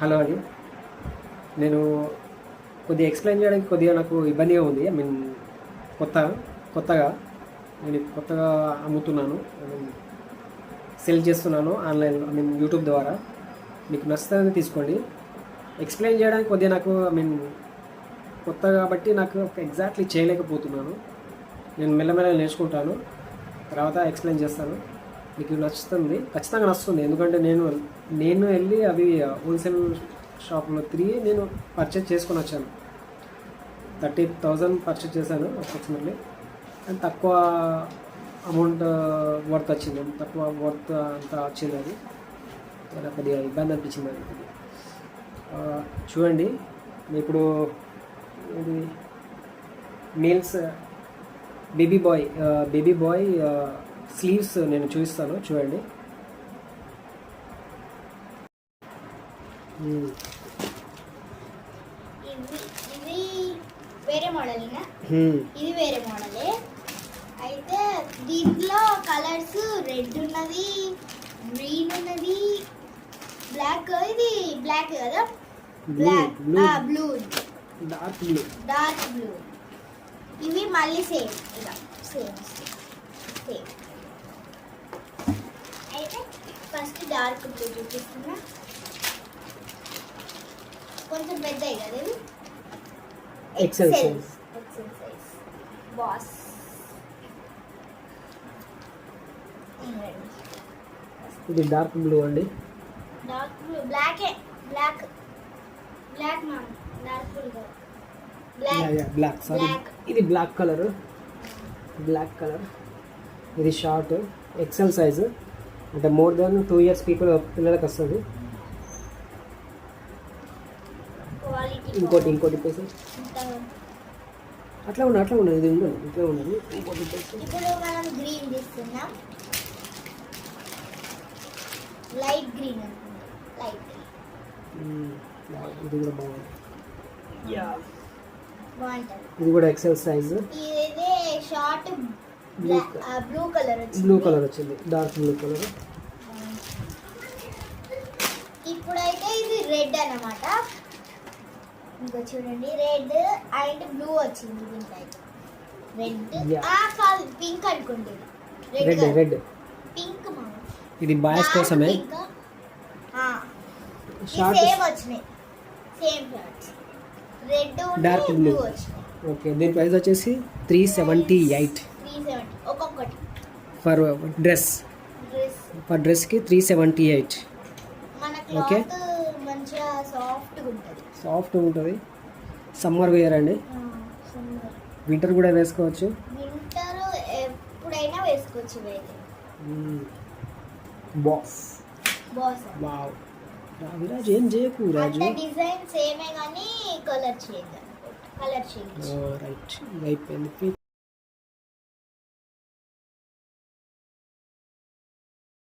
Hello అండి. నేను కొద్దిగా ఎక్స్ప్లెయిన్ చేయడానికి కొద్దిగా నాకు ఇబ్బందిగా ఉంది. ఐ మీన్ కొత్త కొత్తగా నేను కొత్తగా అమ్ముతున్నాను. ఐ మీన్ సెల్ చేస్తున్నాను ఆన్లైన్లో, ఐ మీన్ యూట్యూబ్ ద్వారా. మీకు నచ్చుతుందని తీసుకోండి. ఎక్స్ప్లెయిన్ చేయడానికి కొద్దిగా నాకు ఐ మీన్ కొత్త కాబట్టి నాకు ఎగ్జాక్ట్లీ చేయలేకపోతున్నాను. నేను మెల్లమెల్ల నేర్చుకుంటాను, తర్వాత ఎక్స్ప్లెయిన్ చేస్తాను. మీకు నచ్చుతుంది, ఖచ్చితంగా నచ్చుతుంది. ఎందుకంటే నేను వెళ్ళి అవి హోల్సేల్ షాప్లో తిరిగి నేను పర్చేజ్ చేసుకొని వచ్చాను. 30,000 పర్చేజ్ చేశాను అప్రాక్సిమేట్లీ. అండ్ తక్కువ అమౌంట్ వర్త్ వచ్చింది, తక్కువ వర్త్ అంతా వచ్చింది. అది చాలా కొద్దిగా ఇబ్బంది అనిపించింది. అది చూడండి. ఇప్పుడు ఇది మీల్స్ బేబీ బాయ్ స్లీవ్స్ నేను చూపిస్తాను, చూడండి. ఇది వేరే మోడల్నా? ఇది వేరే మోడలే. అయితే దీంట్లో కలర్స్ రెడ్ ఉన్నది, గ్రీన్ ఉన్నది, బ్లాక్. ఇది బ్లాక్ కదా, బ్లాక్ బ్లూ, డార్క్ బ్లూ. ఇవి మళ్ళీ సేమ్, ఇలా సేమ్. అయితే ఫస్ట్ డార్క్ బ్లూ చూపిస్తున్నా. కొంచెం పెద్దవి కదా ఇవి, ఎక్సెల్ సైజ్ బాస్. ఇది డార్క్ బ్లూ అండి. Dark blue, black ma'am, dark blue black sorry, ఇది బ్లాక్ కలర్. ఇది షార్ట్ ఎక్సెల్ సైజు, అంటే మోర్ దెన్ 2 years పిల్లలకు వస్తుంది. ఇంకోటి పైస అట్లా ఉండదు, ఇది ఉండదు, ఇట్లా ఉండదు. ఇంకోటి ఇప్పుడు మనం గ్రీన్ తీసుకున్నాం, లైట్ గ్రీన్ అనుకుంటా. ఇది కూడా బాగుంది, బాగుంటుంది. ఇది కూడా ఎక్సెల్ సైజ్. ఇది షార్ట్ బ్లూ కలర్ వచ్చింది, డార్క్ బ్లూ కలర్. ఇప్పుడైతే ఇది రెడ్ అన్నమాట. ఇంకా చూడండి, రెడ్ అండ్ బ్లూ వచ్చింది. దీంట్లో అయితే రెడ్ పింక్ అనుకోండి, రెడ్ పింక్ మామ. ఇది బాయ్స్ కోసమే. సేమ్ వచ్చినాయి, same shorts, red dark blue. Okay, దీని ప్రైస్ వచ్చేసి 378 ఒక్కొక్కటి. ఫర్ డ్రెస్కి 378. మన ఓకే, క్లాత్ మంచిగా సాఫ్ట్ ఉంటుంది. సమ్మర్ వేర్ అండి, వింటర్ కూడా వేసుకోవచ్చు. వింటర్ ఎప్పుడైనా వేసుకోవచ్చు. Boss wow. రాజు ఏం చేయకు రాజు. డిజైన్ సేమే కానీ కలర్ చేంజ్. రైట్, అయిపోయింది.